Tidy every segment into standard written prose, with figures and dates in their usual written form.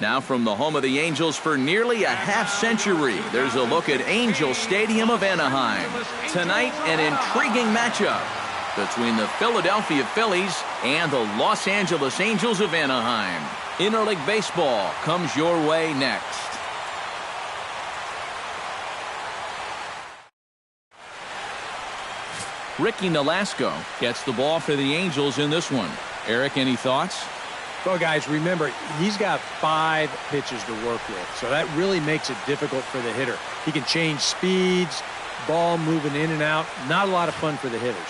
Now from the home of the Angels for nearly a half-century, there's a look at Angel Stadium of Anaheim. Tonight, an intriguing matchup between the Philadelphia Phillies and the Los Angeles Angels of Anaheim. Interleague baseball comes your way next. Ricky Nolasco gets the ball for the Angels in this one. Eric, any thoughts? Well, guys, remember, he's got 5 pitches to work with, so that really makes it difficult for the hitter. He can change speeds, ball moving in and out. Not a lot of fun for the hitters.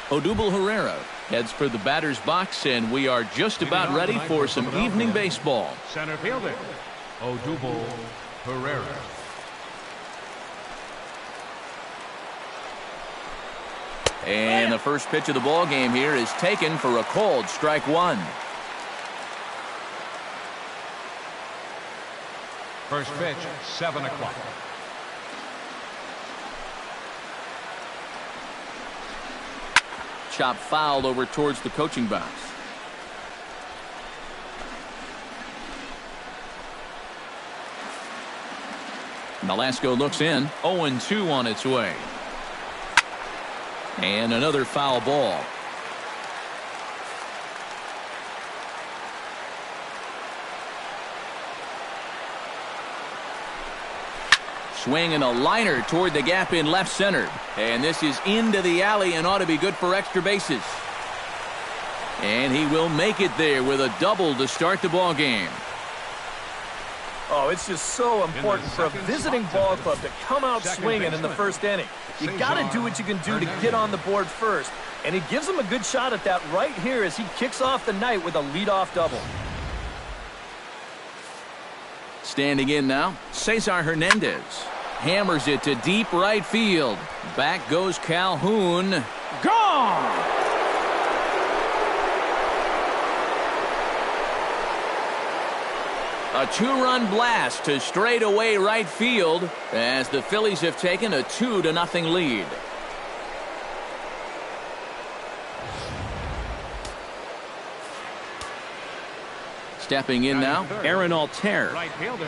Odubel Herrera heads for the batter's box, and we are just about ready for some evening baseball. Center fielder, Odubel Herrera. And the first pitch of the ball game here is taken for a called strike one. First pitch, 7 o'clock. Chop foul over towards the coaching box. Nolasco looks in. 0-2 on its way. And another foul ball. Swing and a liner toward the gap in left center. And this is into the alley and ought to be good for extra bases. And he will make it there with a double to start the ball game. Oh, it's just so important for a visiting ball club to come out swinging in the first inning. You got to do what you can do to get on the board first. And he gives him a good shot at that right here as he kicks off the night with a leadoff double. Standing in now, Cesar Hernandez. Hammers it to deep right field. Back goes Calhoun. Gone! A 2-run blast to straightaway right field as the Phillies have taken a 2-0 lead. Stepping in now, Aaron Altair. Right fielder,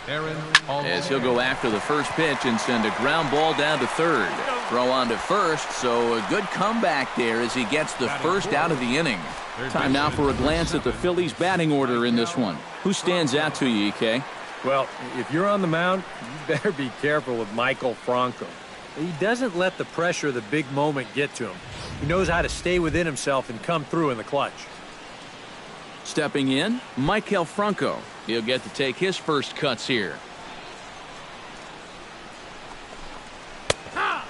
Aaron As he'll go after the first pitch and send a ground ball down to third. Throw on to first, so a good comeback there as he gets the first out of the inning. Time now for a glance at the Phillies batting order in this one. Who stands out to you, EK? Well, if you're on the mound, you better be careful with Michael Franco. He doesn't let the pressure of the big moment get to him. He knows how to stay within himself and come through in the clutch. Stepping in, Maikel Franco. He'll get to take his first cuts here.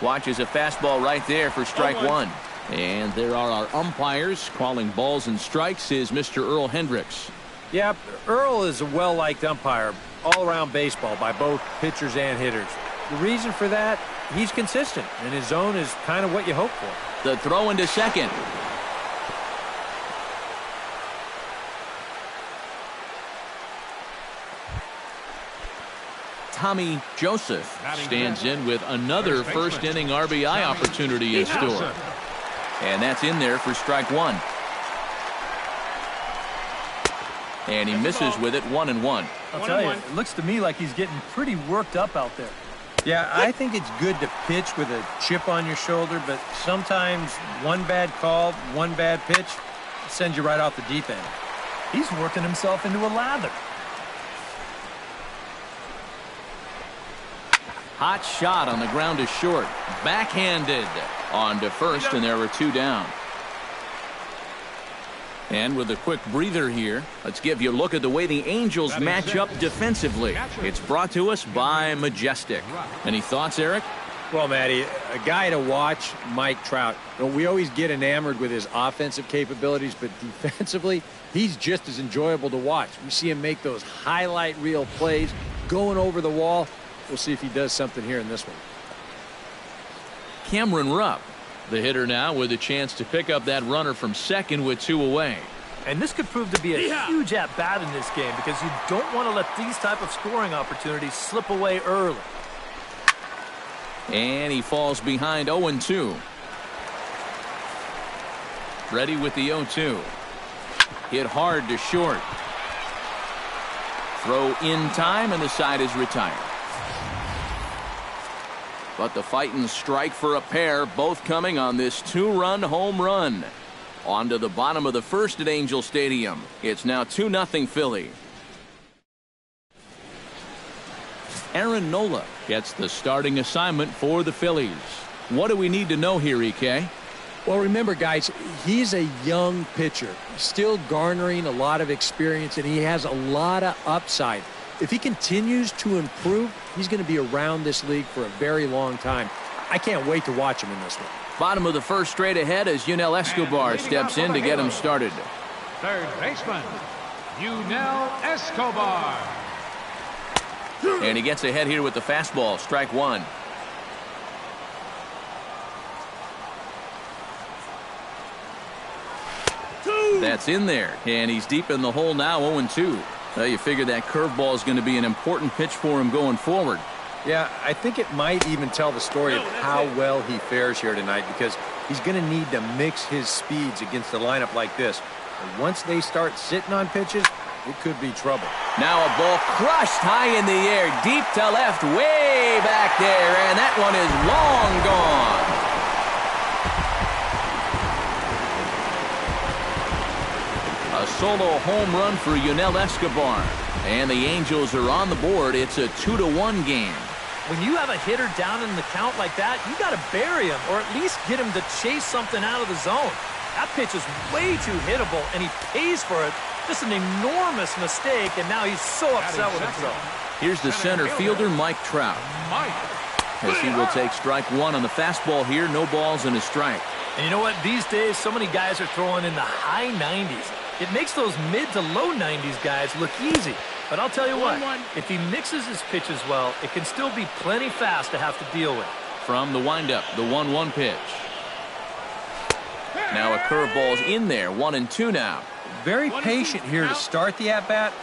Watches a fastball right there for strike one. And there are our umpires. Calling balls and strikes is Mr. Earl Hendricks. Yeah, Earl is a well-liked umpire all around baseball by both pitchers and hitters. The reason for that, he's consistent, and his zone is kind of what you hope for. The throw into second. Tommy Joseph stands in with another first-inning RBI opportunity in store. And that's in there for strike one. And he misses with it, 1-1. I'll tell you, it looks to me like he's getting pretty worked up out there. Yeah, I think it's good to pitch with a chip on your shoulder, but sometimes one bad call, one bad pitch sends you right off the deep end. He's working himself into a lather. Hot shot on the ground is short. Backhanded on to first, and there were 2 down. And with a quick breather here, let's give you a look at the way the Angels match up defensively. It's brought to us by Majestic. Any thoughts, Eric? Well, Matty, a guy to watch, Mike Trout. You know, we always get enamored with his offensive capabilities, but defensively, he's just as enjoyable to watch. We see him make those highlight reel plays, going over the wall. We'll see if he does something here in this one. Cameron Rupp, the hitter now with a chance to pick up that runner from second with 2 away. And this could prove to be a huge at-bat in this game because you don't want to let these type of scoring opportunities slip away early. And he falls behind 0-2. Ready with the 0-2. Hit hard to short. Throw in time, and the side is retired. But the Fightins strike for a pair, both coming on this 2-run home run. On to the bottom of the first at Angel Stadium. It's now 2-0 Philly. Aaron Nola gets the starting assignment for the Phillies. What do we need to know here, EK? Well, remember, guys, he's a young pitcher, still garnering a lot of experience, and he has a lot of upside. If he continues to improve, he's going to be around this league for a very long time. I can't wait to watch him in this one. Bottom of the first straight ahead as Yunel Escobar steps in to get him started. Third baseman, Yunel Escobar. And he gets ahead here with the fastball. Strike one. That's in there. And he's deep in the hole now, 0-2. Well, you figure that curveball is going to be an important pitch for him going forward. Yeah, I think it might even tell the story of how well he fares here tonight, because he's going to need to mix his speeds against a lineup like this. And once they start sitting on pitches, it could be trouble. Now a ball crushed high in the air, deep to left, way back there, and that one is long gone. A solo home run for Yunel Escobar. And the Angels are on the board. It's a 2-1 game. When you have a hitter down in the count like that, you got to bury him or at least get him to chase something out of the zone. That pitch is way too hittable, and he pays for it. Just an enormous mistake, and now he's so upset with himself. Here's the center fielder, Mike Trout. As he will take strike one on the fastball here. No balls and a strike. And you know what? These days, so many guys are throwing in the high 90s. It makes those mid to low 90s guys look easy. But I'll tell you what, if he mixes his pitches well, it can still be plenty fast to have to deal with. From the windup, the 1-1 pitch. Now a curveball's in there, 1-2 now. Very patient here to start the at-bat.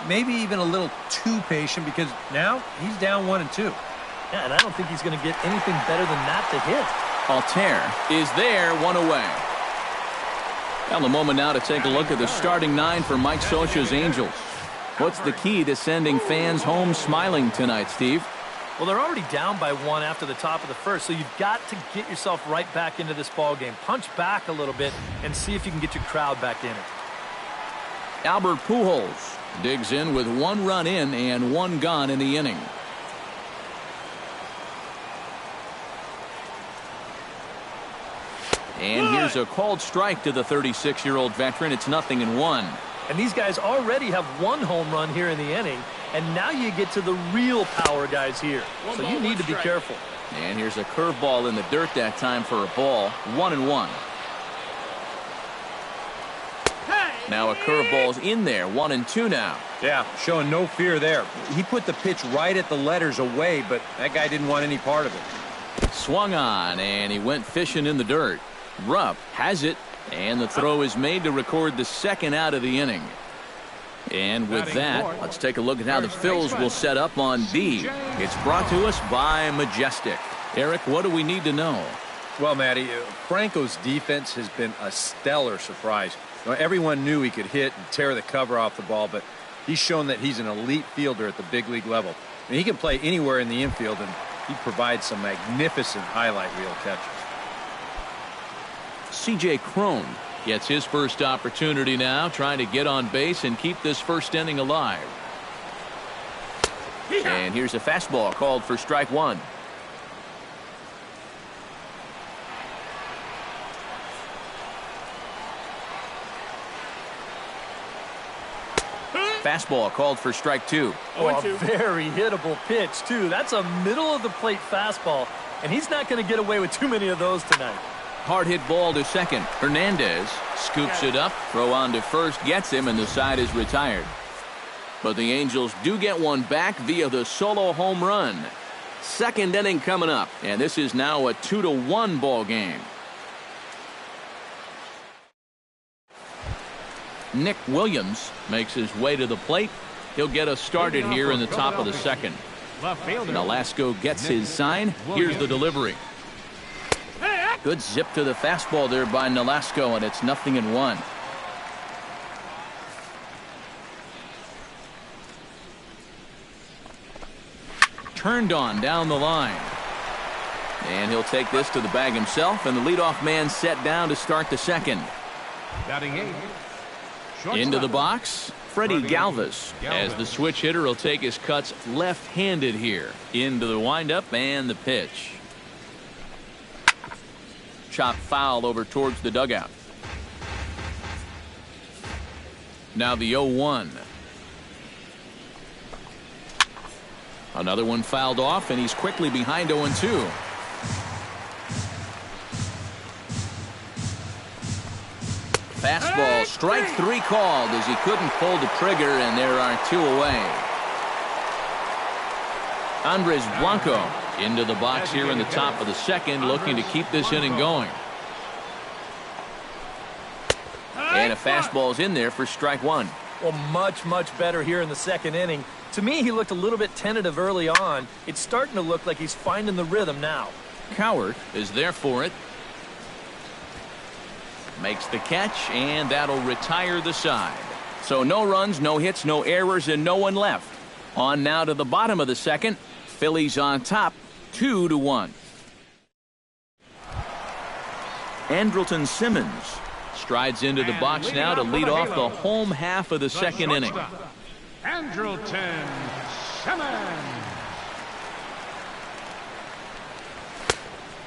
Maybe even a little too patient, because now he's down 1-2. Yeah, and I don't think he's going to get anything better than that to hit. Altair is there, one away. Now the moment now to take a look at the starting nine for Mike Scioscia's Angels. What's the key to sending fans home smiling tonight, Steve? Well, they're already down by one after the top of the first, so you've got to get yourself right back into this ball game. Punch back a little bit and see if you can get your crowd back in it. Albert Pujols digs in with 1 run in and 1 gone in the inning. And here's a called strike to the 36-year-old veteran. It's 0-1. And these guys already have 1 home run here in the inning, and now you get to the real power guys here. So you need to be careful. And here's a curveball in the dirt that time for a ball. 1-1. Now a curveball's in there. 1-2 now. Yeah, showing no fear there. He put the pitch right at the letters away, but that guy didn't want any part of it. Swung on, and he went fishing in the dirt. Rupp has it, and the throw is made to record the second out of the inning. And with that, let's take a look at how the Phils will set up on D. It's brought to us by Majestic. Eric, what do we need to know? Well, Matty, Franco's defense has been a stellar surprise. You know, everyone knew he could hit and tear the cover off the ball, but he's shown that he's an elite fielder at the big league level. I mean, he can play anywhere in the infield, and he provides some magnificent highlight reel catches. C.J. Cron gets his first opportunity now, trying to get on base and keep this first inning alive. And here's a fastball called for strike one. Fastball called for strike two. Oh, a very hittable pitch, too. That's a middle-of-the-plate fastball, and he's not going to get away with too many of those tonight. Hard hit ball to second. Hernandez scoops it up, throw on to first, gets him, and the side is retired. But the Angels do get one back via the solo home run. Second inning coming up, and this is now a 2-1 ball game. Nick Williams makes his way to the plate. He'll get us started here in the top of the second. Nolasco gets his sign. Here's the delivery. Good zip to the fastball there by Nolasco, and it's 0-1. turned on down the line. And he'll take this to the bag himself, and the leadoff man set down to start the second. Batting 8. Into the box, Freddie Galvis. As the switch hitter will take his cuts left-handed here. Into the windup and the pitch. Chop foul over towards the dugout. Now the 0-1. Another one fouled off, and he's quickly behind 0-2. Fastball, strike 3 called as he couldn't pull the trigger, and there are 2 away. Andres Blanco into the box here in the top of the second, looking to keep this inning going. And a fastball's in there for strike 1. Well, much better here in the second inning. To me, he looked a little bit tentative early on. It's starting to look like he's finding the rhythm now. Cowart is there for it. Makes the catch, and that'll retire the side. So no runs, no hits, no errors, and no one left. On now to the bottom of the second. Phillies on top, 2-1. Andrelton Simmons strides into the box now to lead off the home half of the second inning. Andrelton Simmons.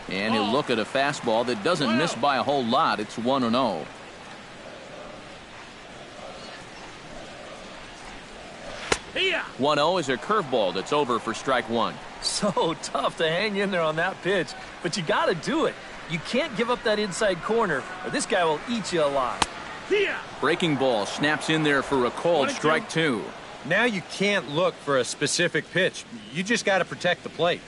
And he'll look at a fastball that doesn't miss by a whole lot. It's 1-0. Yeah. 1-0 is a curveball that's over for strike 1. So tough to hang in there on that pitch, but you got to do it. You can't give up that inside corner, or this guy will eat you alive. Breaking ball snaps in there for a called strike 2. Now you can't look for a specific pitch. You just got to protect the plate.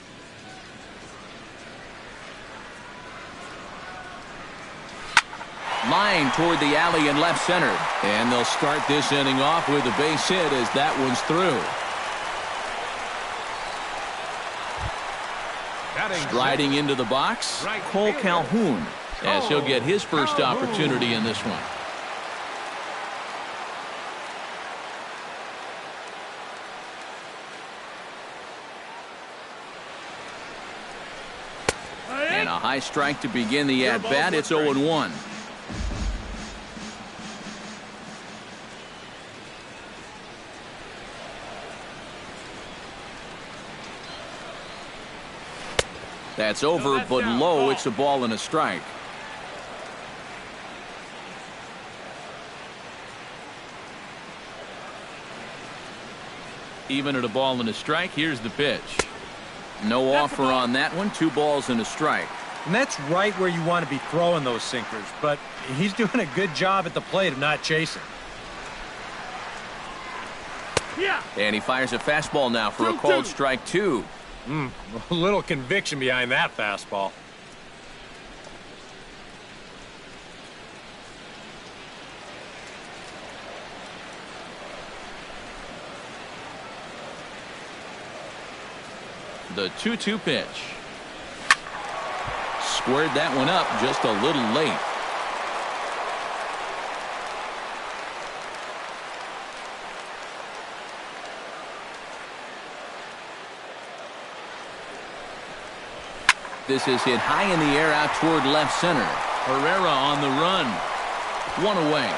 Line toward the alley in left center. And they'll start this inning off with a base hit as that one's through. Striding into the box, Cole Calhoun, as he'll get his first opportunity in this one. And a high strike to begin the at-bat. It's 0-1. That's over, but low. It's a ball and a strike. Even at a ball and a strike, here's the pitch. No offer on that one. 2 balls and a strike. And that's right where you want to be throwing those sinkers, but he's doing a good job at the plate of not chasing. And he fires a fastball now for a called strike 2. A little conviction behind that fastball. The 2-2 pitch. Squared that one up just a little late. This is hit high in the air out toward left center. Herrera on the run. 1 away.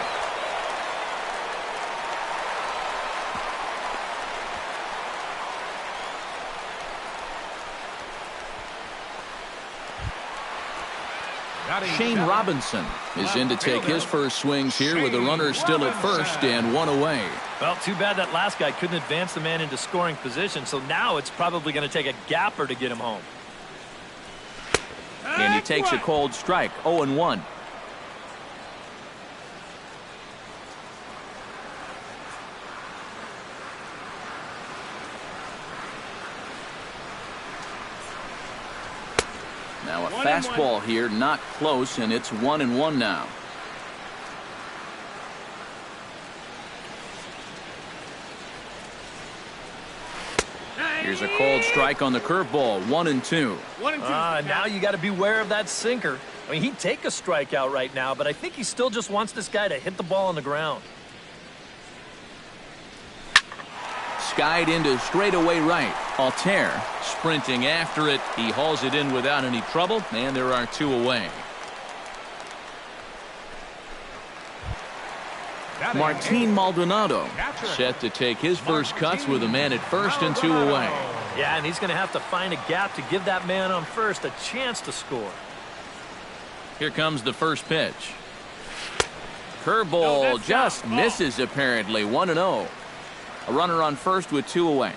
Shane Robinson is in to take his first swings here with the runner still at first and 1 away. Well, too bad that last guy couldn't advance the man into scoring position, so now it's probably going to take a gapper to get him home. And he takes a cold strike. 0-1. Now a fastball here, not close, and it's 1-1 now. Here's a cold strike on the curveball. 1-2. Now you got to beware of that sinker. I mean, he'd take a strikeout right now, but I think he still just wants this guy to hit the ball on the ground. skied into straightaway right. Altair sprinting after it. He hauls it in without any trouble, and there are 2 away. Martin Maldonado set to take his first cuts with a man at first and 2 away. Yeah, and he's going to have to find a gap to give that man on first a chance to score. Here comes the first pitch. Curveball just misses apparently. 1-0. A runner on first with 2 away.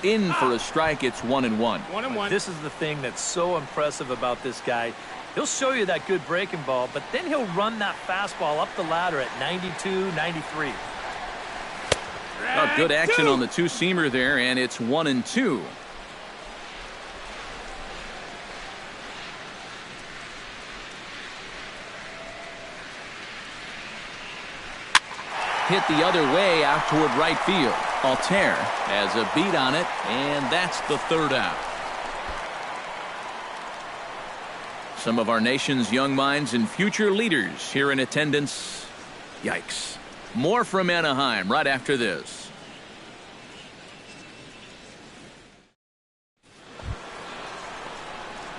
In for a strike. It's 1-1. This is the thing that's so impressive about this guy. He'll show you that good breaking ball, but then he'll run that fastball up the ladder at 92, 93. Oh, good action on the two-seamer there, and it's 1-2. Hit the other way out toward right field. Altair has a beat on it, and that's the 3rd out. Some of our nation's young minds and future leaders here in attendance. Yikes. More from Anaheim right after this.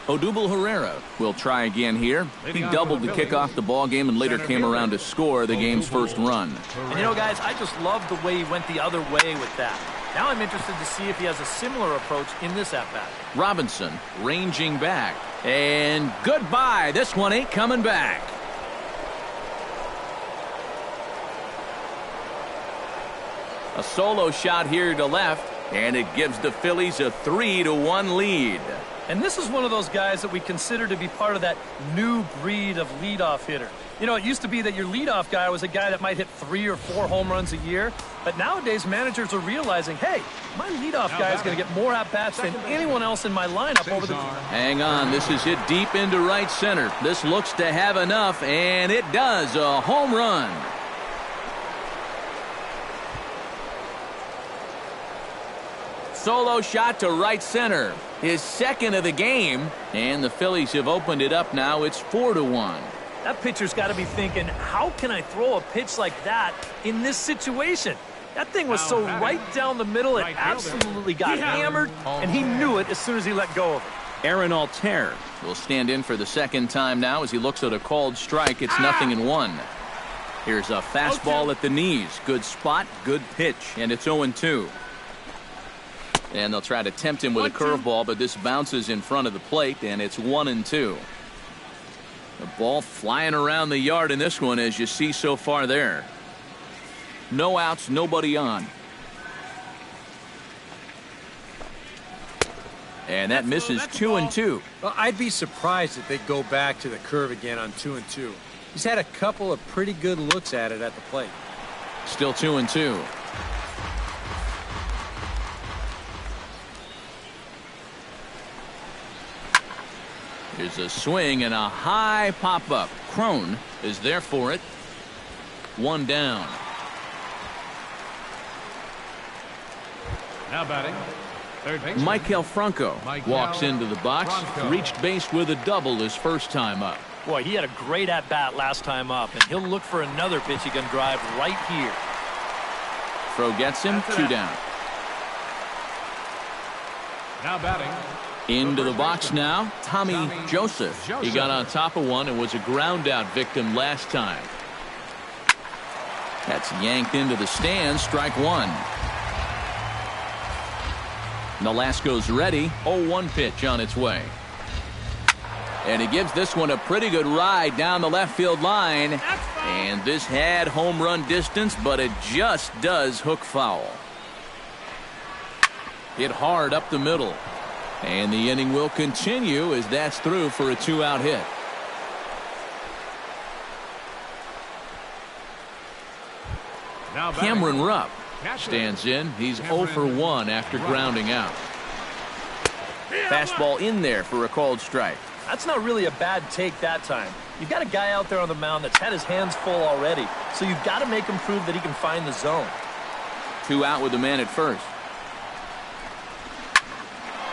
Odubel Herrera will try again here. He doubled to kick off the ball game and later came around to score the game's first run. And you know, guys, I just love the way he went the other way with that. Now I'm interested to see if he has a similar approach in this at-bat. Robinson ranging back. And goodbye. This one ain't coming back. A solo shot here to left, and it gives the Phillies a 3-1 lead. And this is one of those guys that we consider to be part of that new breed of leadoff hitter. You know, it used to be that your leadoff guy was a guy that might hit 3 or 4 home runs a year. But nowadays, managers are realizing, hey, my leadoff guy is going to get more at-bats than anyone else in my lineup over the... Hang on, this is hit deep into right center. This looks to have enough, and it does. A home run. Solo shot to right center. His second of the game, and the Phillies have opened it up now. It's 4-1. That pitcher's got to be thinking, how can I throw a pitch like that in this situation? That thing was so right down the middle, it absolutely got hammered, and he knew it as soon as he let go of it. Aaron Altair will stand in for the second time now as he looks at a called strike. It's 0-1. Here's a fastball at the knees. Good spot, good pitch, and it's 0-2. And they'll try to tempt him with a curveball, but this bounces in front of the plate, and it's 1-2. The ball flying around the yard in this one, as you see so far there. No outs, nobody on. And that misses 2-2. Well, I'd be surprised if they go back to the curve again on 2-2. He's had a couple of pretty good looks at it at the plate. Still 2-2. Here's a swing and a high pop-up. Crone is there for it. 1 down. Now batting, third baseman Michael Franco walks into the box. Reached base with a double his first time up. Boy, he had a great at-bat last time up, and he'll look for another pitch he can drive right here. Throw gets him. 2 down. now batting. Into the box now, Tommy Joseph. He got on top of one and was a ground out victim last time. That's yanked into the stands. Strike one. Nolasco's ready. 0-1 pitch on its way. And he gives this one a pretty good ride down the left field line. And this had home run distance, but it just does hook foul. Hit hard up the middle. And the inning will continue as that's through for a 2-out hit. Cameron Rupp stands in. He's 0 for 1 after grounding out. Fastball in there for a called strike. That's not really a bad take that time. You've got a guy out there on the mound that's had his hands full already, so you've got to make him prove that he can find the zone. 2 out with the man at first.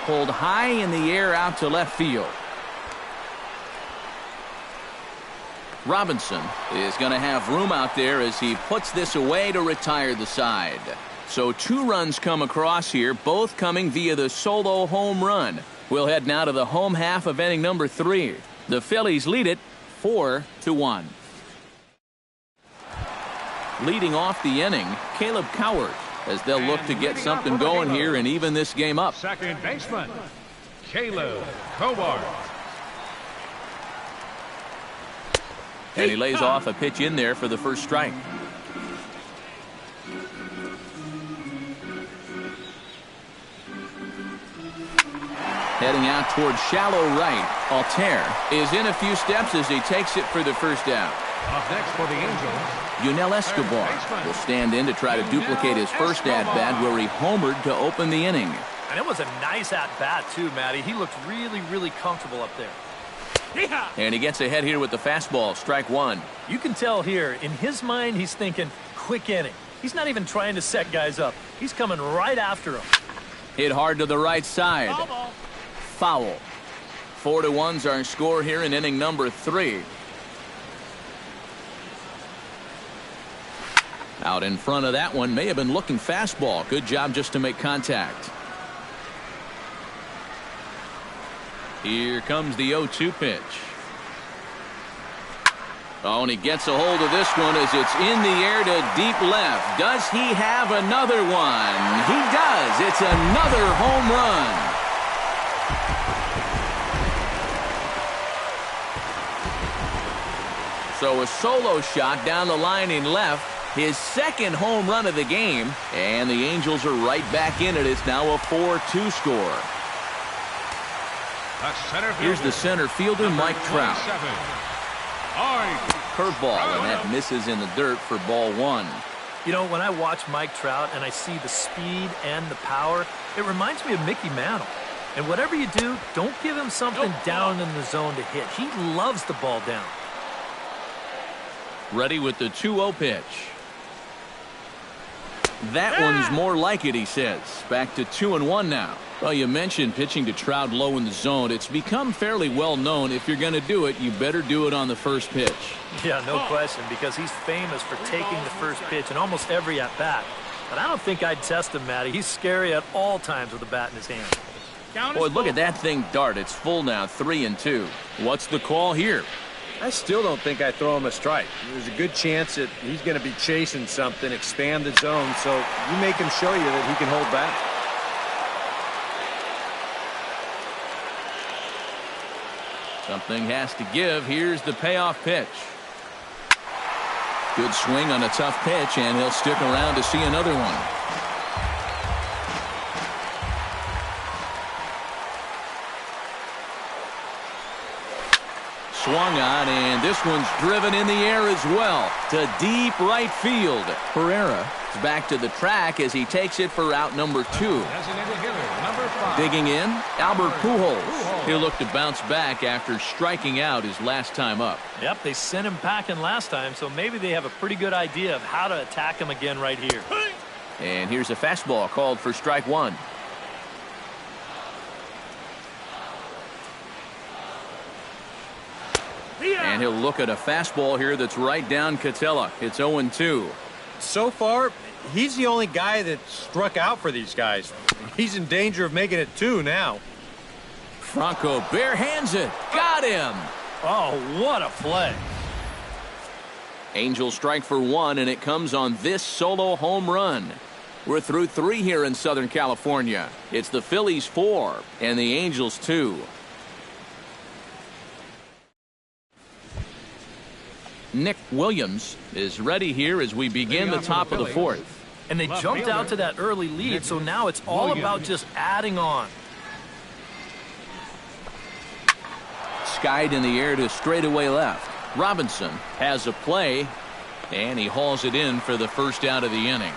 Pulled high in the air out to left field. Robinson is going to have room out there as he puts this away to retire the side. So 2 runs come across here, both coming via the solo home run. We'll head now to the home half of inning number 3. The Phillies lead it 4-1. Leading off the inning, Caleb Cowart, as they'll look to get something going here and even this game up. Second baseman, Caleb Cowart. And he lays off a pitch in there for the first strike. Heading out towards shallow right. Altair is in a few steps as he takes it for the first out. Up next for the Angels, Yunel Escobar will stand in to try to duplicate his first at-bat where he homered to open the inning. And it was a nice at-bat too, Matty. He looked really, really comfortable up there. And he gets ahead here with the fastball, strike 1. You can tell here, in his mind, he's thinking, quick inning. He's not even trying to set guys up. He's coming right after him. Hit hard to the right side. Foul. 4-1's our score here in inning number 3. Out in front of that one, may have been looking fastball. Good job just to make contact. Here comes the 0-2 pitch. Oh, and he gets a hold of this one as it's in the air to deep left. Does he have another one? He does. It's another home run. So a solo shot down the line in left. His second home run of the game. And the Angels are right back in it. It's now a 4-2 score. Here's the center fielder, Mike Trout. Curveball, and that misses in the dirt for ball 1. You know, when I watch Mike Trout and I see the speed and the power, it reminds me of Mickey Mantle. And whatever you do, don't give him something down in the zone to hit. He loves the ball down. Ready with the 2-0 pitch. That one's more like it, he says. Back to 2-1 now. Well, you mentioned pitching to Trout low in the zone. It's become fairly well known if you're going to do it, you better do it on the first pitch. Yeah, no question, because he's famous for taking the first pitch in almost every at-bat. But I don't think I'd test him, Matty. He's scary at all times with a bat in his hand. Boy, look at that thing dart. It's full now, 3-2. What's the call here? I still don't think I throw him a strike. There's a good chance that he's going to be chasing something, expand the zone, so you make him show you that he can hold back. Something has to give. Here's the payoff pitch. Good swing on a tough pitch, and he'll stick around to see another one. Swung on, and this one's driven in the air as well to deep right field. Pereira is back to the track as he takes it for out number 2. Digging in, Albert Pujols. He'll look to bounce back after striking out his last time up. Yep, they sent him packing last time, so maybe they have a pretty good idea of how to attack him again right here. And here's a fastball called for strike 1. And he'll look at a fastball here that's right down Catella. It's 0-2. So far, he's the only guy that struck out for these guys. He's in danger of making it 2 now. Franco bare hands it. Got him. Oh, what a play. Angels strike for 1, and it comes on this solo home run. We're through 3 here in Southern California. It's the Phillies 4 and the Angels 2. Nick Williams is ready here as we begin the top of the 4th. And they jumped out to that early lead, so now it's all about just adding on. Skied in the air to straightaway left. Robinson has a play, and he hauls it in for the first out of the inning.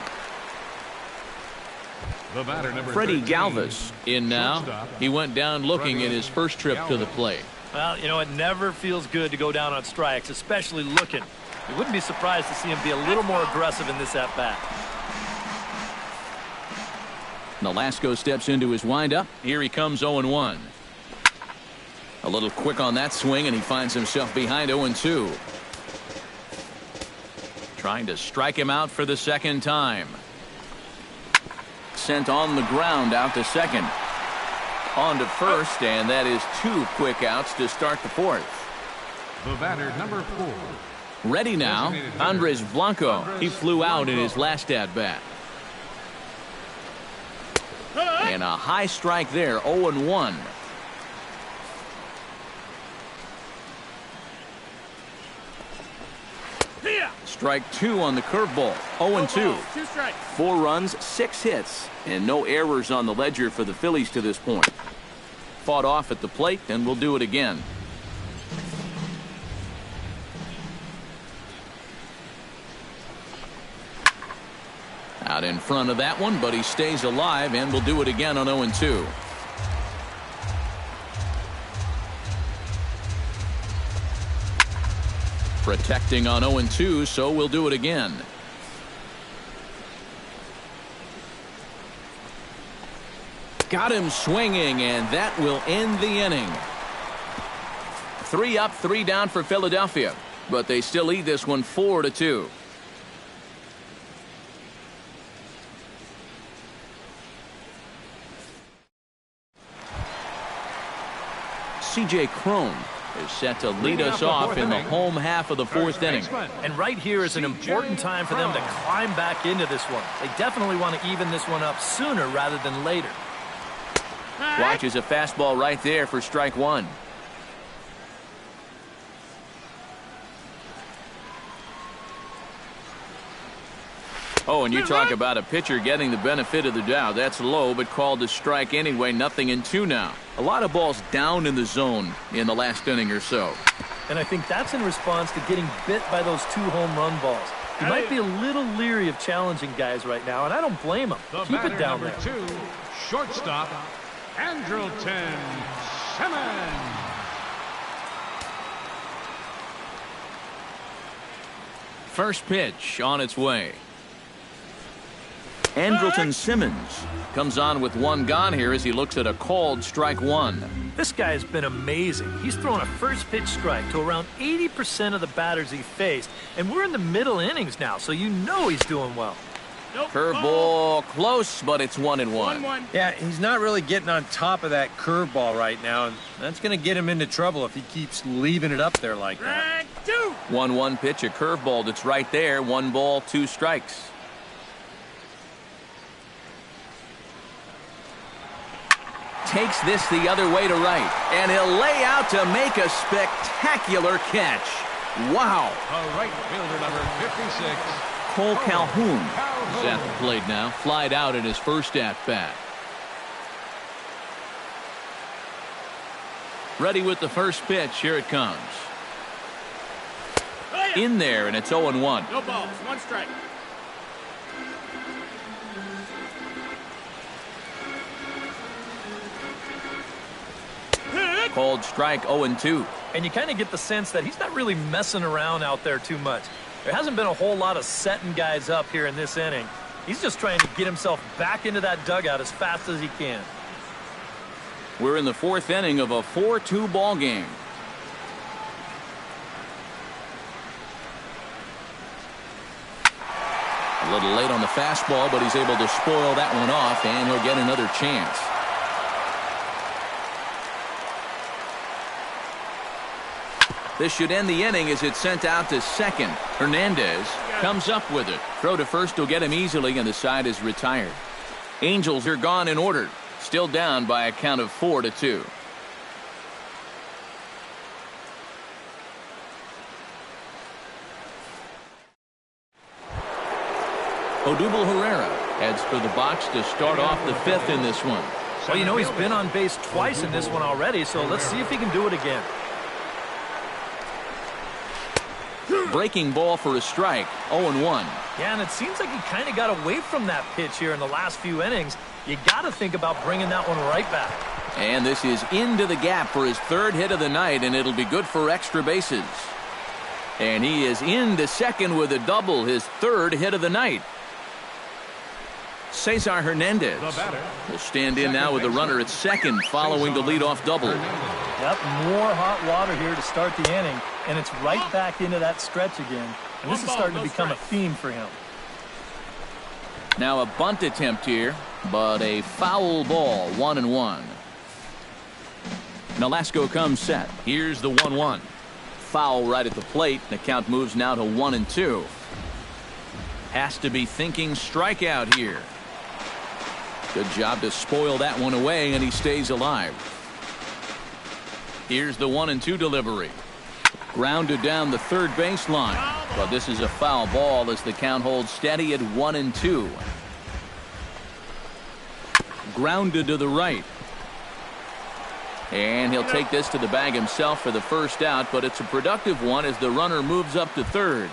Freddie Galvis in now. He went down looking in his first trip to the plate. Well, you know, it never feels good to go down on strikes, especially looking. You wouldn't be surprised to see him be a little more aggressive in this at-bat. Nolasco steps into his windup. Here he comes 0-1. A little quick on that swing, and he finds himself behind 0-2. Trying to strike him out for the second time. Sent on the ground out to second. On to first, and that is 2 quick outs to start the fourth. The batter, number 4. Ready now, Andres Blanco. He flew out in his last at-bat. And a high strike there, 0-1. Strike 2 on the curveball, 0-2. 4 runs, 6 hits, and no errors on the ledger for the Phillies to this point. Fought off at the plate, and we'll do it again. Out in front of that one, but he stays alive, and we'll do it again on 0-2. Protecting on 0-2, so we'll do it again. Got him swinging, and that will end the inning. 3 up, 3 down for Philadelphia, but they still lead this one 4-2. C.J. Cron is set to lead us off in the home half of the 4th inning. And right here is an important time for them to climb back into this one. They definitely want to even this one up sooner rather than later. Watches a fastball right there for strike 1. Oh, and you talk about a pitcher getting the benefit of the doubt. That's low, but called to strike anyway. 0-2 now. A lot of balls down in the zone in the last inning or so. And I think that's in response to getting bit by those 2 home run balls. He might be a little leery of challenging guys right now, and I don't blame him. Keep it down there. 2, shortstop, Andrelton Simmons. First pitch on its way. Andrelton Simmons comes on with 1 gone here as he looks at a called strike 1. This guy has been amazing. He's thrown a first pitch strike to around 80% of the batters he faced, and we're in the middle innings now, so you know he's doing well. Curveball close, but it's 1-1. Yeah, he's not really getting on top of that curveball right now, and that's going to get him into trouble if he keeps leaving it up there like that. 1-1 pitch, a curveball that's right there. 1 ball, 2 strikes. Takes this the other way to right, and he'll lay out to make a spectacular catch. Wow. The right fielder, number 56. Cole Calhoun is at the plate now. Flied out in his first at-bat. Ready with the first pitch. Here it comes. In there, and it's 0-1. No balls, 1 strike. Called strike, 0-2. And you kind of get the sense that he's not really messing around out there too much. There hasn't been a whole lot of setting guys up here in this inning. He's just trying to get himself back into that dugout as fast as he can. We're in the 4th inning of a 4-2 ball game. A little late on the fastball, but he's able to spoil that one off, and he'll get another chance. This should end the inning as it's sent out to second. Hernandez comes up with it. Throw to first will get him easily, and the side is retired. Angels are gone in order. Still down by a count of 4-2. Odubel Herrera heads for the box to start off the 5th in this one. Well, you know, he's been on base twice in this one already, so let's see if he can do it again. Breaking ball for a strike, 0-1. Yeah, and it seems like he kind of got away from that pitch here in the last few innings. You got to think about bringing that one right back. And this is into the gap for his 3rd hit of the night, and it'll be good for extra bases. And he is into second with a double, his 3rd hit of the night. Cesar Hernandez will stand in now with a runner at second following the leadoff double. Yep, more hot water here to start the inning, and it's right back into that stretch again. And this is starting to become a theme for him. Now a bunt attempt here, but a foul ball, 1-1. Nolasco comes set. Here's the 1-1. Foul right at the plate. The count moves now to 1-2. Has to be thinking strikeout here. Good job to spoil that one away, and he stays alive. Here's the 1-2 delivery. Grounded down the third baseline, but this is a foul ball as the count holds steady at 1-2. Grounded to the right. And he'll take this to the bag himself for the first out, but it's a productive one as the runner moves up to third.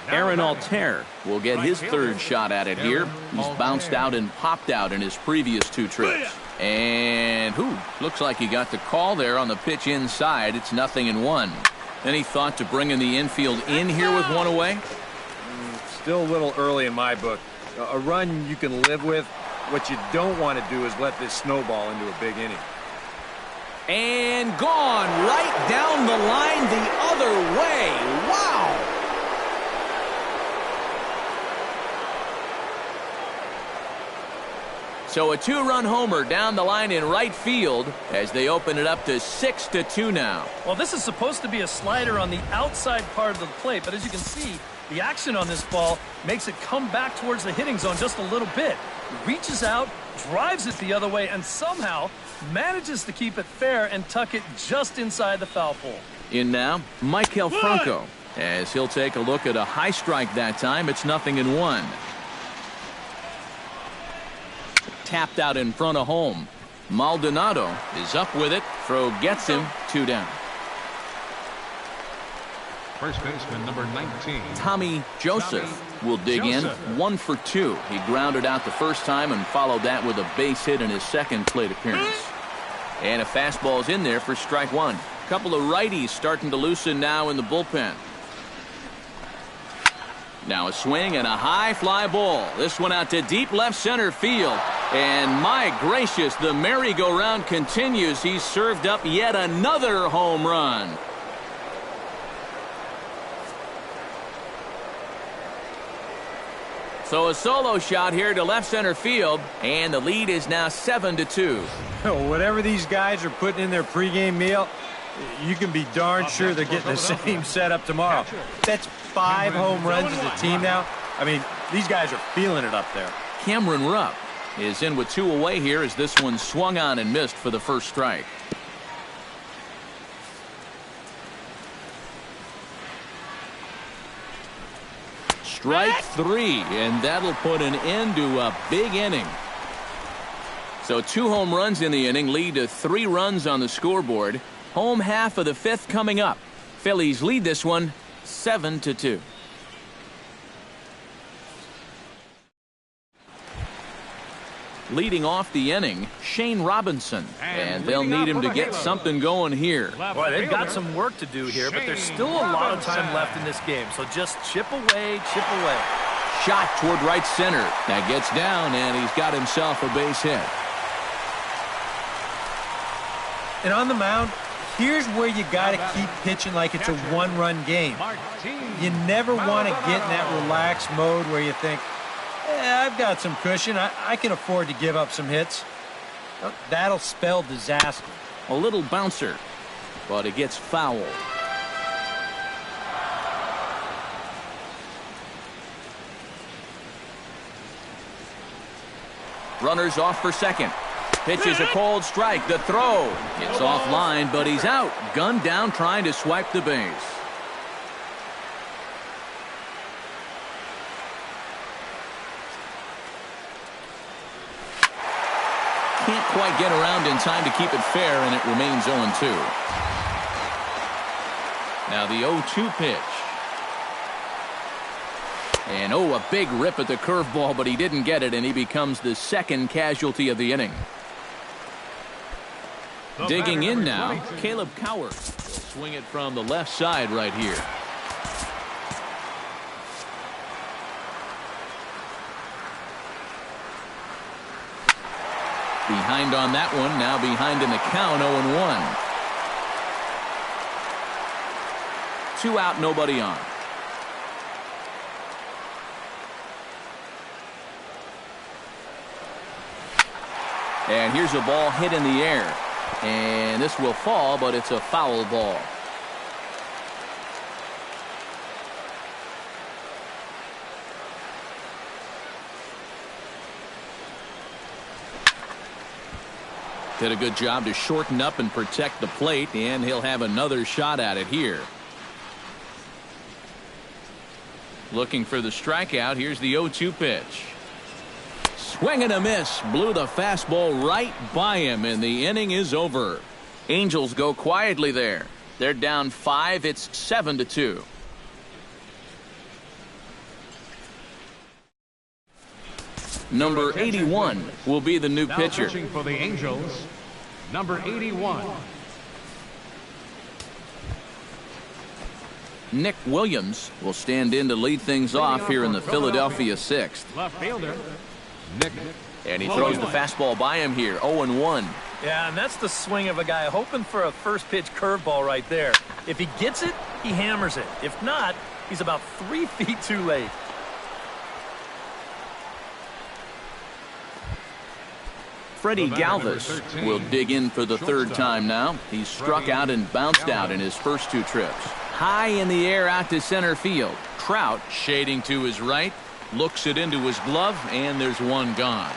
Aaron Altair will get his third shot at it here. He's bounced out and popped out in his previous 2 trips. And looks like he got the call there on the pitch inside. It's 0-1. Any thought to bringing the infield in here with one away? Still a little early in my book. A run you can live with. What you don't want to do is let this snowball into a big inning. And gone right down the line the other way. Wow! So a 2-run homer down the line in right field as they open it up to 6-2 now. Well, this is supposed to be a slider on the outside part of the plate, but as you can see, the action on this ball makes it come back towards the hitting zone just a little bit. Reaches out, drives it the other way, and somehow manages to keep it fair and tuck it just inside the foul pole. In now, Maikel Franco, as he'll take a look at a high strike that time. It's 0-1. Tapped out in front of home. Maldonado is up with it. Throw gets him. 2 down. First baseman number 19. Tommy Joseph will dig in. 1 for 2. He grounded out the first time and followed that with a base hit in his second plate appearance. And a fastball's in there for strike 1. Couple of righties starting to loosen now in the bullpen. Now a swing and a high fly ball. This one out to deep left center field. And my gracious, the merry-go-round continues. He's served up yet another home run. So a solo shot here to left center field, and the lead is now 7-2. Whatever these guys are putting in their pregame meal, you can be darn sure they're getting the same setup tomorrow. That's 5 home runs as a team now. I mean, these guys are feeling it up there. Cameron Rupp is in with 2 away here as this one swung on and missed for the first strike. Strike 3, and that'll put an end to a big inning. So 2 home runs in the inning lead to 3 runs on the scoreboard. Home half of the 5th coming up. Phillies lead this one 7-2. Leading off the inning, Shane Robinson. And they'll need him to get something going here. Boy, they've got some work to do here, but there's still a lot of time left in this game. So just chip away, chip away. Shot toward right center. That gets down, and he's got himself a base hit. And on the mound, here's where you got to keep pitching like it's a 1-run game. You never want to get in that relaxed mode where you think, I've got some cushion. I can afford to give up some hits. That'll spell disaster. A little bouncer, but it gets foul. Runners off for second. Pitches a cold strike. The throw. It's offline, but he's out. Gunned down trying to swipe the base. Can't quite get around in time to keep it fair, and it remains 0-2. Now the 0-2 pitch. And a big rip at the curveball, but he didn't get it, and he becomes the second casualty of the inning. Digging in now, Caleb Cowart. Swing it from the left side right here. Behind on that one, now behind in the count, 0-1. 2 out, nobody on. And here's a ball hit in the air. And this will fall, but it's a foul ball. Did a good job to shorten up and protect the plate, and he'll have another shot at it here. Looking for the strikeout. Here's the 0-2 pitch. Swing and a miss. Blew the fastball right by him, and the inning is over. Angels go quietly there. They're down 5. It's 7-2. Number 81 will be the new pitcher. Pitching for the Angels, number 81. Nick Williams will stand in to lead things off here in the Philadelphia 6th. Left fielder, Nick. And he throws the fastball by him here, 0-1. Yeah, and that's the swing of a guy hoping for a first pitch curveball right there. If he gets it, he hammers it. If not, he's about 3 feet too late. Freddie Galvis will dig in for the third time now. He's struck out and bounced out in his first 2 trips. High in the air out to center field. Trout shading to his right, looks it into his glove, and there's one gone.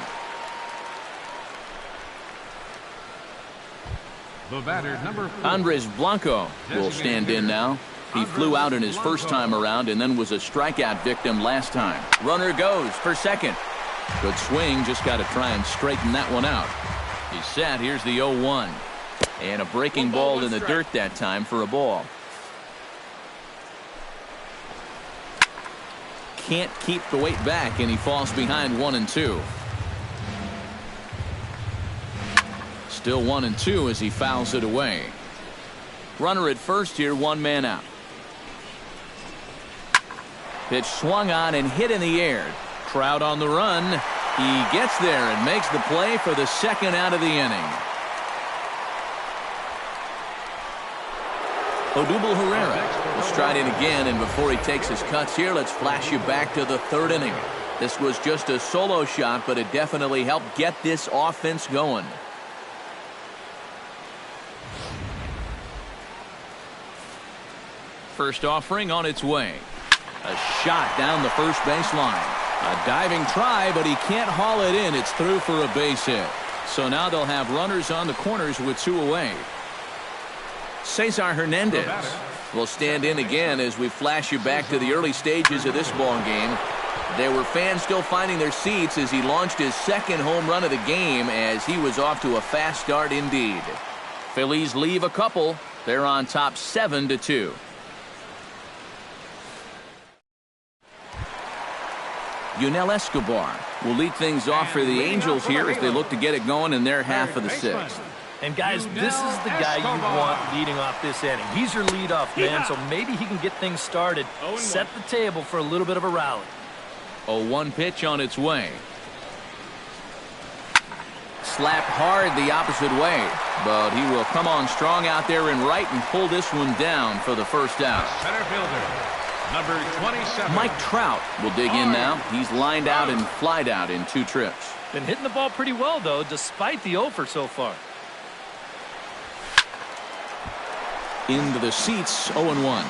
The batter, number 4. Andres Blanco will stand in now. He flew out in his first time around and then was a strikeout victim last time. Runner goes for second. Good swing, just got to try and straighten that one out. He's set. Here's the 0-1. And a breaking ball in the dirt that time for a ball. Can't keep the weight back, and he falls behind 1-2. Still 1-2 as he fouls it away. Runner at first here, 1 man out. Pitch swung on and hit in the air. Trout on the run. He gets there and makes the play for the second out of the inning. Odubel Herrera will stride in again, and before he takes his cuts here, let's flash you back to the 3rd inning. This was just a solo shot, but it definitely helped get this offense going. First offering on its way. A shot down the first baseline. A diving try, but he can't haul it in. It's through for a base hit. So now they'll have runners on the corners with 2 away. Cesar Hernandez will stand in again as we flash you back to the early stages of this ball game. There were fans still finding their seats as he launched his second home run of the game, as he was off to a fast start indeed. Phillies leave a couple. They're on top 7-2. Yunel Escobar will lead things off for the Angels here as they look to get it going in their half of the 6th. And guys, this is the guy you want leading off this inning. He's your leadoff man, so maybe he can get things started, set the table for a little bit of a rally. 0-1 pitch on its way. Slapped hard the opposite way, but he will come on strong out there in right and pull this one down for the first out. Center fielder, number 27. Mike Trout will dig in now. He's lined out and flied out in 2 trips. Been hitting the ball pretty well, though, despite the offer so far. Into the seats, 0-1.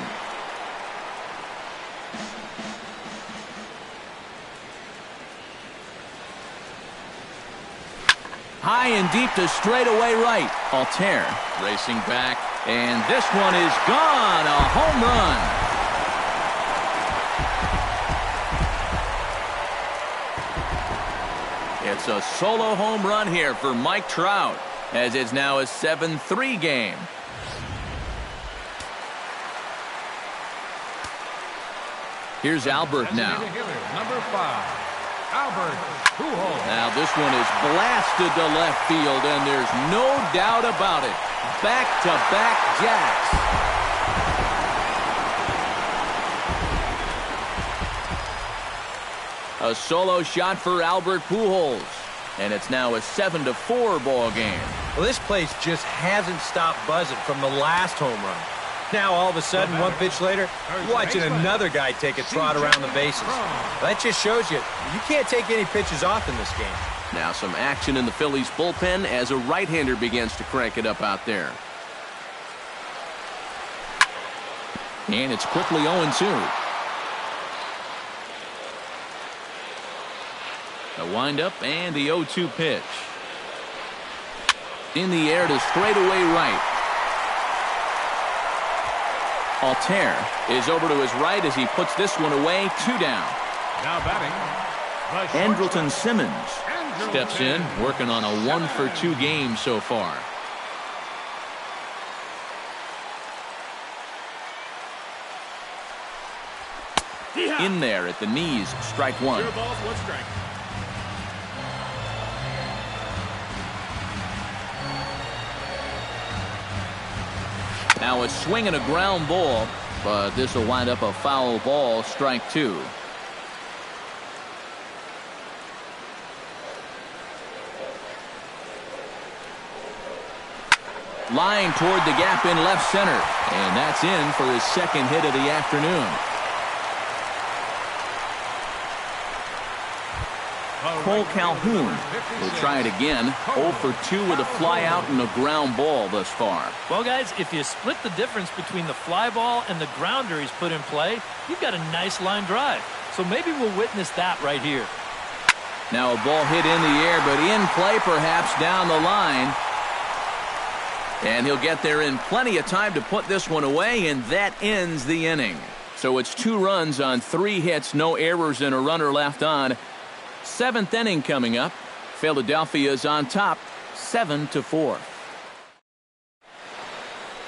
High and deep to straightaway right. Altair racing back, and this one is gone. A home run. It's a solo home run here for Mike Trout, as it's now a 7-3 game. Here's Albert now. Number 5, Albert Pujols. Now this one is blasted to left field, and there's no doubt about it. Back-to-back jacks. A solo shot for Albert Pujols, and it's now a 7-4 ball game. Well, this place just hasn't stopped buzzing from the last home run. Now, all of a sudden, 1 pitch later, you're watching another guy take a trot around the bases. That just shows you can't take any pitches off in this game. Now some action in the Phillies bullpen as a right-hander begins to crank it up out there. And it's quickly 0-2. The windup and the 0-2 pitch. In the air to straightaway right. Altair is over to his right as he puts this one away. 2 down. Now batting, Andrelton Simmons steps in, working on a 1-for-2 game so far. In there at the knees, strike 1. Now a swing and a ground ball, but this will wind up a foul ball, strike 2. Line toward the gap in left center, and that's in for his second hit of the afternoon. Cole Calhoun will try it again. 0 for 2 with a fly out and a ground ball thus far. Well, guys, if you split the difference between the fly ball and the grounder he's put in play, you've got a nice line drive. So maybe we'll witness that right here. Now a ball hit in the air, but in play perhaps down the line. And he'll get there in plenty of time to put this one away, and that ends the inning. So it's 2 runs on 3 hits, no errors, and a runner left on. 7th inning coming up. Philadelphia is on top, 7-4.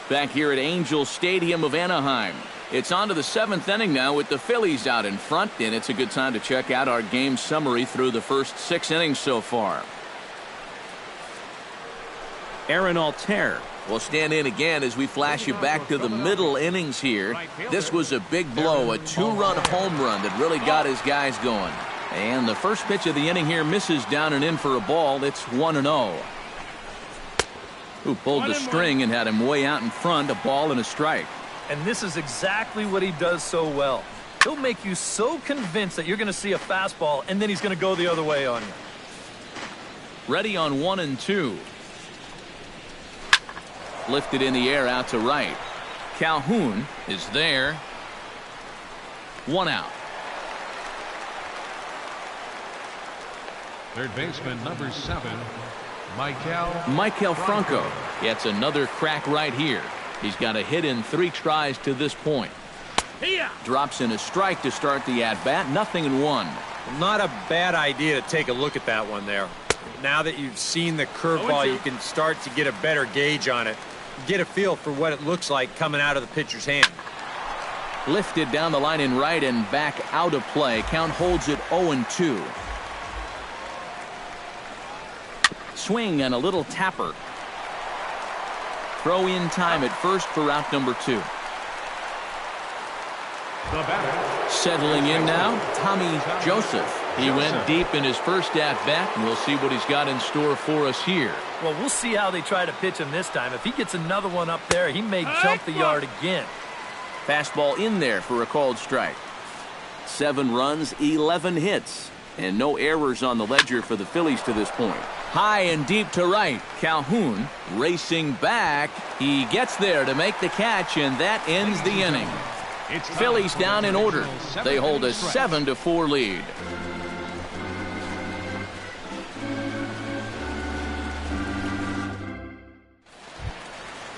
Back here at Angel Stadium of Anaheim. It's on to the 7th inning now with the Phillies out in front, and it's a good time to check out our game summary through the first 6 innings so far. Aaron Altair will stand in again as we flash you back to the middle innings here. This was a big blow, a 2-run home run that really got his guys going. And the first pitch of the inning here misses down and in for a ball. It's 1-0. Who pulled the string and had him way out in front, a ball and a strike. And this is exactly what he does so well. He'll make you so convinced that you're going to see a fastball, and then he's going to go the other way on you. Ready on 1-2. Lifted in the air out to right. Calhoun is there. 1 out. third baseman, number 7, Michael Franco gets another crack right here. He's got a hit in 3 tries to this point. Drops in a strike to start the at-bat. 0-1. Not a bad idea to take a look at that one there. Now that you've seen the curveball, you can start to get a better gauge on it. Get a feel for what it looks like coming out of the pitcher's hand. Lifted down the line in right and back out of play. Count holds it 0-2. Swing and a little tapper. Throw in time at first for out number 2. Settling in now, Tommy Joseph. He went deep in his first at-bat, and we'll see what he's got in store for us here. Well, we'll see how they try to pitch him this time. If he gets another one up there, he may jump the yard again. Fastball in there for a called strike. 7 runs, 11 hits, and no errors on the ledger for the Phillies to this point. High and deep to right. Calhoun racing back. He gets there to make the catch, and that ends the inning. Phillies down in order. They hold a 7-4 lead.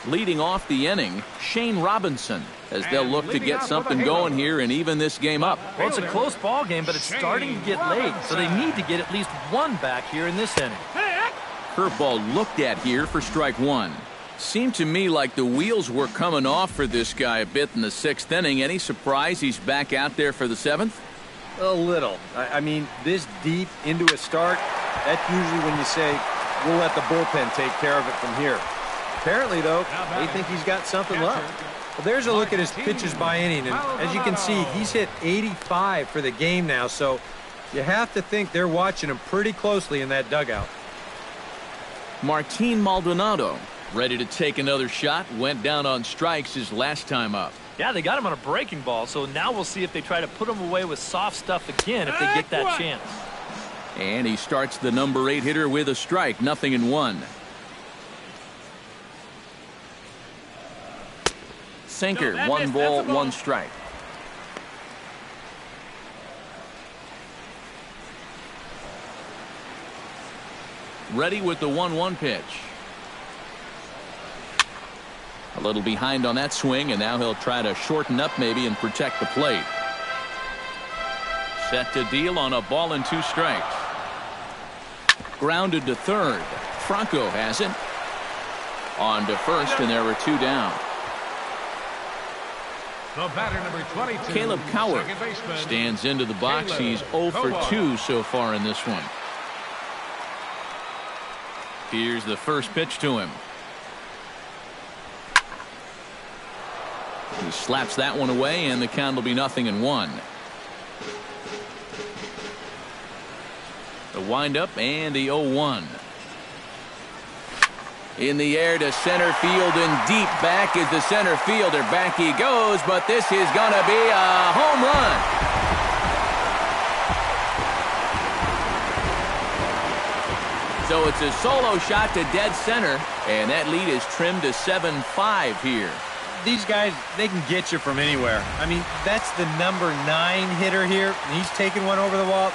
Leading off the inning, Shane Robinson, as they'll look to get something going here and even this game up. Well, it's a close ball game, but it's starting to get late, so they need to get at least 1 back here in this inning. Curveball looked at here for strike 1. Seemed to me like the wheels were coming off for this guy a bit in the 6th inning. Any surprise he's back out there for the 7th? A little. I mean, this deep into a start, that's usually when you say, we'll let the bullpen take care of it from here. Apparently, though, they think he's got something left. Well, there's a look at his pitches by inning, and as you can see, he's hit 85 for the game now, so you have to think they're watching him pretty closely in that dugout. Martin Maldonado, ready to take another shot, went down on strikes his last time up. Yeah, they got him on a breaking ball, so now we'll see if they try to put him away with soft stuff again if they get that chance. And he starts the number 8 hitter with a strike, 0-1. Sinker, 1 ball, 1 strike. Ready with the 1-1 pitch. A little behind on that swing, and now he'll try to shorten up maybe and protect the plate. Set to deal on a ball and 2 strikes. Grounded to third. Franco has it. On to first, and there were 2 down. The batter, number 22. Caleb Coward second baseman, stands into the box. He's 0 for 2 so far in this one. Here's the first pitch to him. He slaps that one away, and the count will be 0-1. The windup and the 0-1. In the air to center field, and deep back is the center fielder. Back he goes, but this is going to be a home run. So it's a solo shot to dead center, and that lead is trimmed to 7-5 here. These guys, they can get you from anywhere. I mean, that's the number 9 hitter here, and he's taking one over the wall.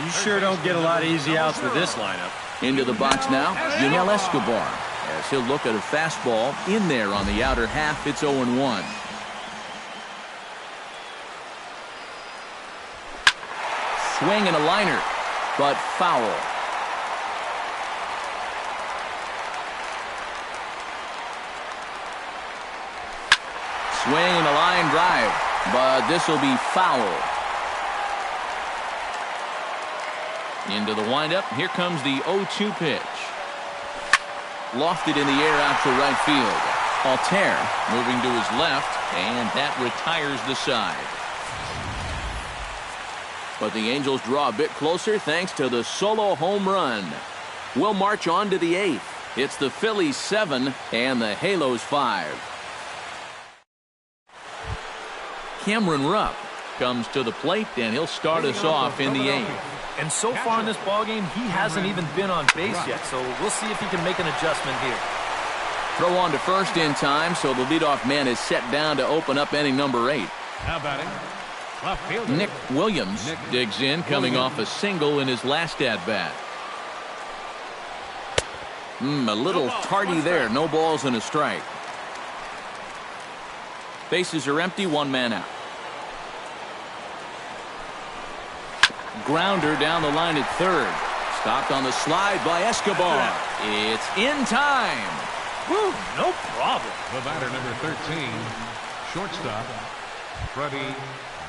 You sure don't get a lot of easy outs with this lineup. Into the box now, Yunel Escobar. As he'll look at a fastball in there on the outer half, it's 0-1. Swing and a liner, but foul. Swing and a line drive, but this will be foul. Into the windup. Here comes the 0-2 pitch. Lofted in the air out to right field. Altair moving to his left, and that retires the side. But the Angels draw a bit closer thanks to the solo home run. We'll march on to the 8th. It's the Phillies 7 and the Halos 5. Cameron Rupp comes to the plate, and he'll start us off in the 8th. And so far in this ballgame, he hasn't even been on base yet, so we'll see if he can make an adjustment here. Throw on to first in time, so the leadoff man is set down to open up inning number 8. Now batting, left fielder Nick Williams digs in, coming off a single in his last at-bat. A little tardy there. No balls and a strike. Bases are empty, 1 man out. Grounder down the line at third. Stopped on the slide by Escobar. It's in time. Woo, no problem. The batter, number 13, shortstop, Freddie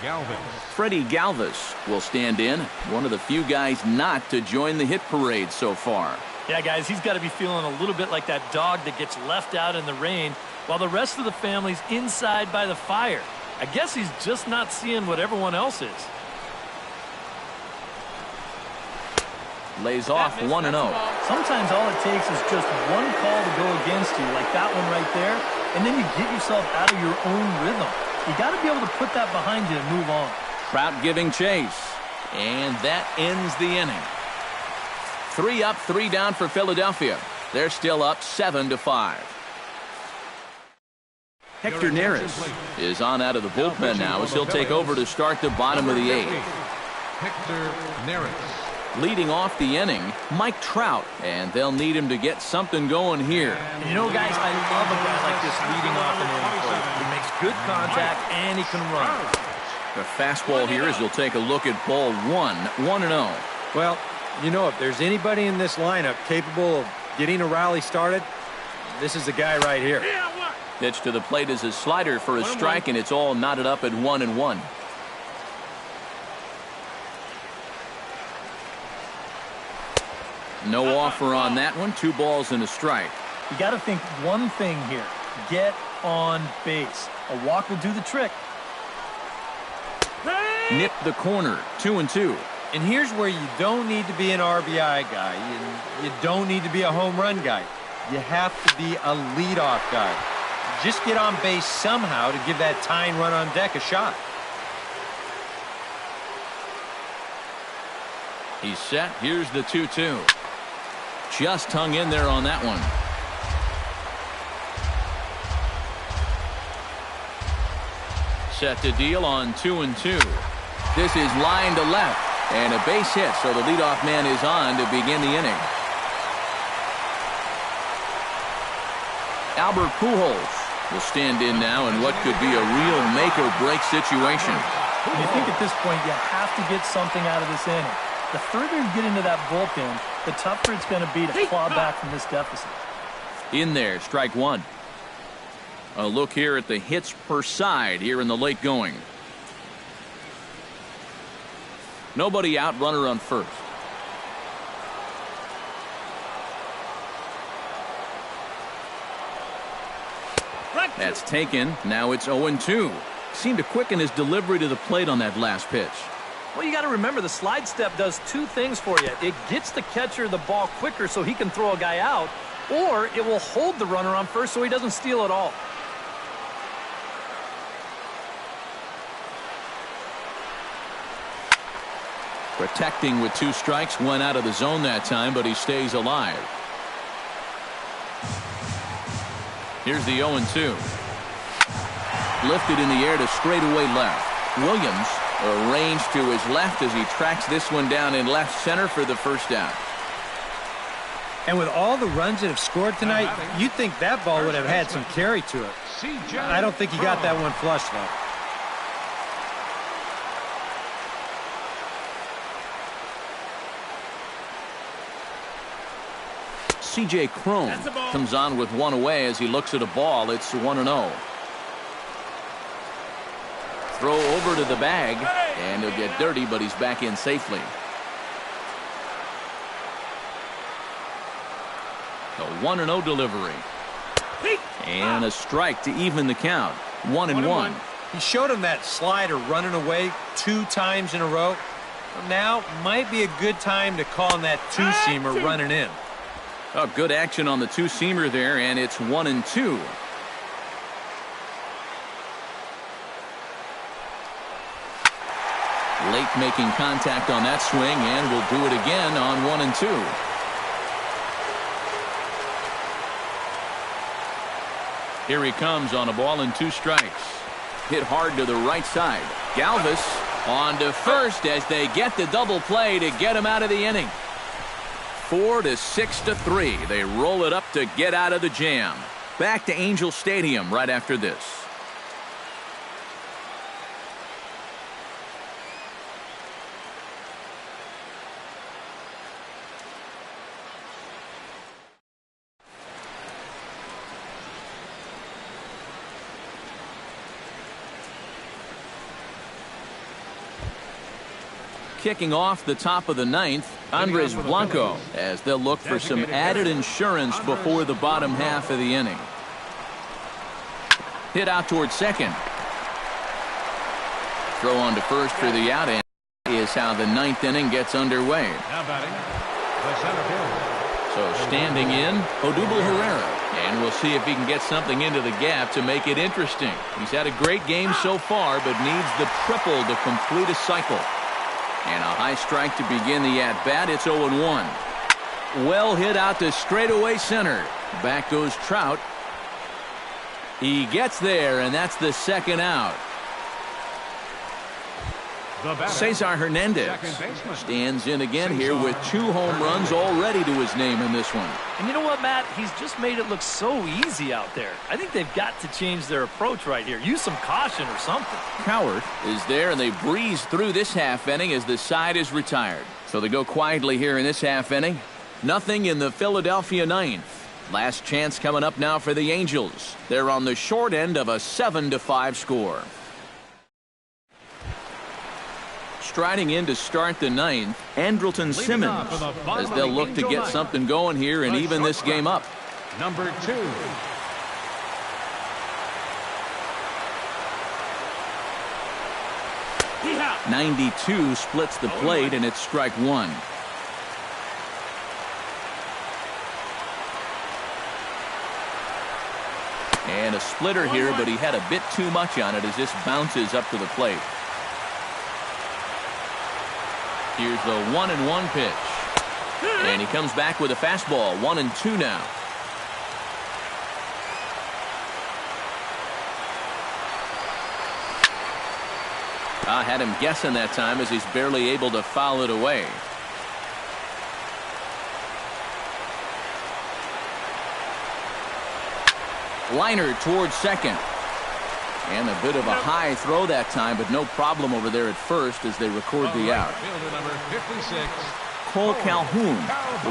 Galvis. Freddie Galvis will stand in. One of the few guys not to join the hit parade so far. Yeah, guys, he's got to be feeling a little bit like that dog that gets left out in the rain while the rest of the family's inside by the fire. I guess he's just not seeing what everyone else is. Lays off 1-0. Sometimes all it takes is just one call to go against you, like that one right there, and then you get yourself out of your own rhythm. You got to be able to put that behind you and move on. Trout giving chase, and that ends the inning. 3 up, 3 down for Philadelphia. They're still up 7-5. Hector Neris is on out of the bullpen now as he'll take over to start the bottom of the 8th. Hector Neris. Leading off the inning, Mike Trout, and they'll need him to get something going here. And you know, guys, I love a guy like this leading off an inning for you. He makes good contact, and he can run. The fastball here as he'll take a look at ball 1, 1-0. Well, you know, if there's anybody in this lineup capable of getting a rally started, this is the guy right here. Pitch to the plate is a slider for a strike, and it's all knotted up at 1-1. No offer on that one. 2 balls and a strike. You got to think one thing here. Get on base. A walk will do the trick. Nip the corner. 2-2. And here's where you don't need to be an RBI guy. You don't need to be a home run guy. You have to be a leadoff guy. Just get on base somehow to give that tying run on deck a shot. He's set. Here's the 2-2. Just hung in there on that one. Set to deal on 2-2. This is line to left. And a base hit, so the leadoff man is on to begin the inning. Albert Pujols will stand in now in what could be a real make-or-break situation. You think at this point you have to get something out of this inning. The further you get into that bullpen, the tougher it's going to be to claw back from this deficit. In there, strike one. A look here at the hits per side here in the late going. Nobody out, runner on first. That's taken. Now it's 0-2. Seemed to quicken his delivery to the plate on that last pitch. Well, you got to remember the slide step does two things for you. It gets the catcher the ball quicker so he can throw a guy out, or it will hold the runner on first so he doesn't steal it all. Protecting with two strikes, went out of the zone that time, but he stays alive. Here's the 0-2. Lifted in the air to straightaway left. Williams arranged to his left as he tracks this one down in left center for the first out. And with all the runs that have scored tonight, you'd think that ball would have had some carry to it. I don't think he got that one flush, though. C.J. Cron comes on with one away as he looks at a ball. It's 1-0. Throw over to the bag, and he'll get dirty, but he's back in safely. A 1-0 delivery. And a strike to even the count. 1-1. He showed him that slider running away 2 times in a row. Now might be a good time to call him that two-seamer running in. Oh, good action on the two-seamer there, and it's 1-2. Late making contact on that swing, and will do it again on 1-2. Here he comes on a ball and 2 strikes. Hit hard to the right side. Galvis on to first as they get the double play to get him out of the inning. 4-6-3. They roll it up to get out of the jam. Back to Angel Stadium right after this. Kicking off the top of the 9th, Andres Blanco, as they'll look for some added insurance before the bottom half of the inning. Hit out towards second. Throw on to first for the out, and is how the 9th inning gets underway. Now batting, the center fielder. So standing in, Odubel Herrera. And we'll see if he can get something into the gap to make it interesting. He's had a great game so far, but needs the triple to complete a cycle. And a high strike to begin the at-bat. It's 0-1. Well hit out to straightaway center. Back goes Trout. He gets there, and that's the second out. Cesar Hernandez stands in again here with 2 home runs already to his name in this one. And you know what, Matt? He's just made it look so easy out there. I think they've got to change their approach right here. Use some caution or something. Cowart is there, and they breeze through this half inning as the side is retired. So they go quietly here in this half inning. Nothing in the Philadelphia 9th. Last chance coming up now for the Angels. They're on the short end of a 7-5 score. Striding in to start the 9th, Andrelton Simmons, as they'll look to get something going here and even this game up. Number 2. 92 splits the plate, and it's strike 1. And a splitter here, but he had a bit too much on it as this bounces up to the plate. Here's the 1-1 pitch. And he comes back with a fastball. 1-2 now. I had him guessing that time as he's barely able to foul it away. Liner towards second. And a bit of a high throw that time, but no problem over there at first as they record the out. Cole Calhoun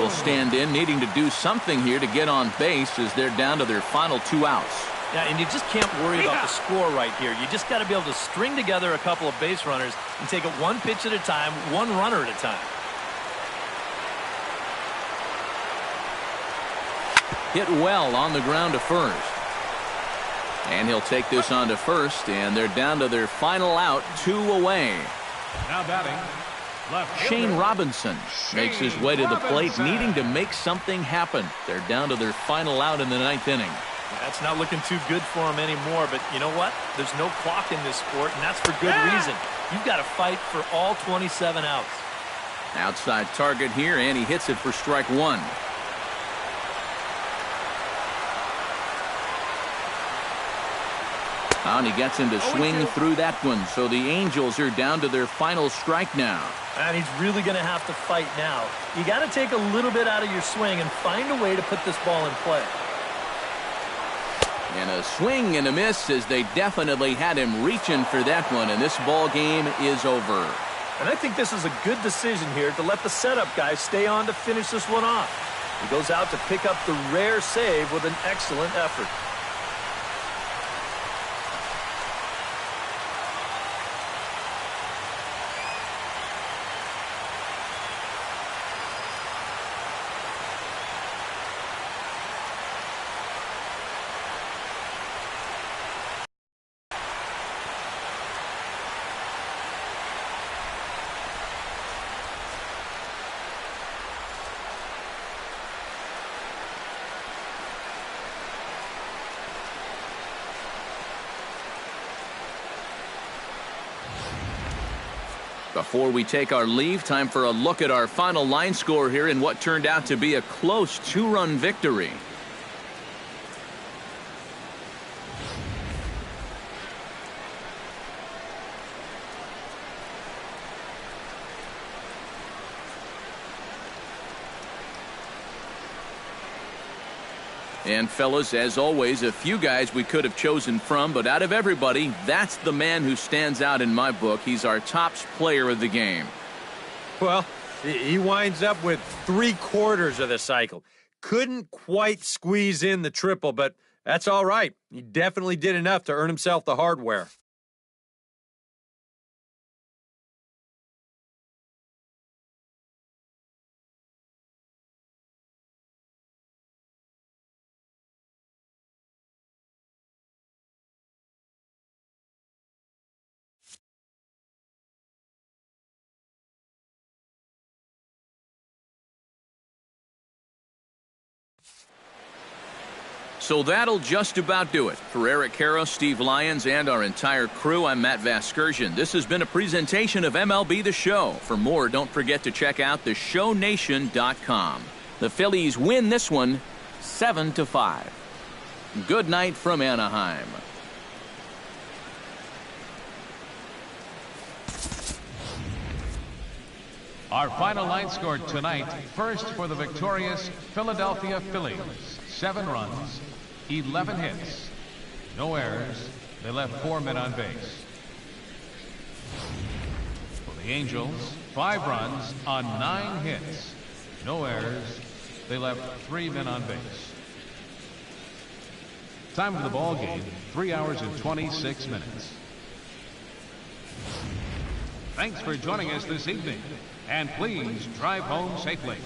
will stand in, needing to do something here to get on base as they're down to their final 2 outs. Yeah, and you just can't worry about the score right here. You just got to be able to string together a couple of base runners and take it one pitch at a time, one runner at a time. Hit well on the ground to first. And he'll take this on to first, and they're down to their final out, 2 away. Now batting, Shane Robinson makes his way to the plate, needing to make something happen. They're down to their final out in the 9th inning. That's not looking too good for him anymore, but you know what? There's no clock in this sport, and that's for good reason. You've got to fight for all 27 outs. Outside target here, and he hits it for strike 1. And he gets him to swing through that one, so the Angels are down to their final strike now. And he's really going to have to fight now. You got to take a little bit out of your swing and find a way to put this ball in play. And a swing and a miss as they definitely had him reaching for that one, and this ball game is over. And I think this is a good decision here to let the setup guy stay on to finish this one off. He goes out to pick up the rare save with an excellent effort. Before we take our leave, time for a look at our final line score here in what turned out to be a close 2-run victory. And fellas, as always, a few guys we could have chosen from, but out of everybody, that's the man who stands out in my book. He's our top player of the game. Well, he winds up with 3/4 of the cycle. Couldn't quite squeeze in the triple, but that's all right. He definitely did enough to earn himself the hardware. So that'll just about do it. For Eric Karros, Steve Lyons, and our entire crew, I'm Matt Vasgersian. This has been a presentation of MLB The Show. For more, don't forget to check out theshownation.com. The Phillies win this one 7-5. Good night from Anaheim. our final line score tonight. First for the victorious Philadelphia Phillies. 7 runs, 11 hits, no errors. They left 4 men on base. For the Angels, 5 runs on 9 hits, no errors. They left 3 men on base. Time of the ball game, 3 hours and 26 minutes. Thanks for joining us this evening, and please drive home safely.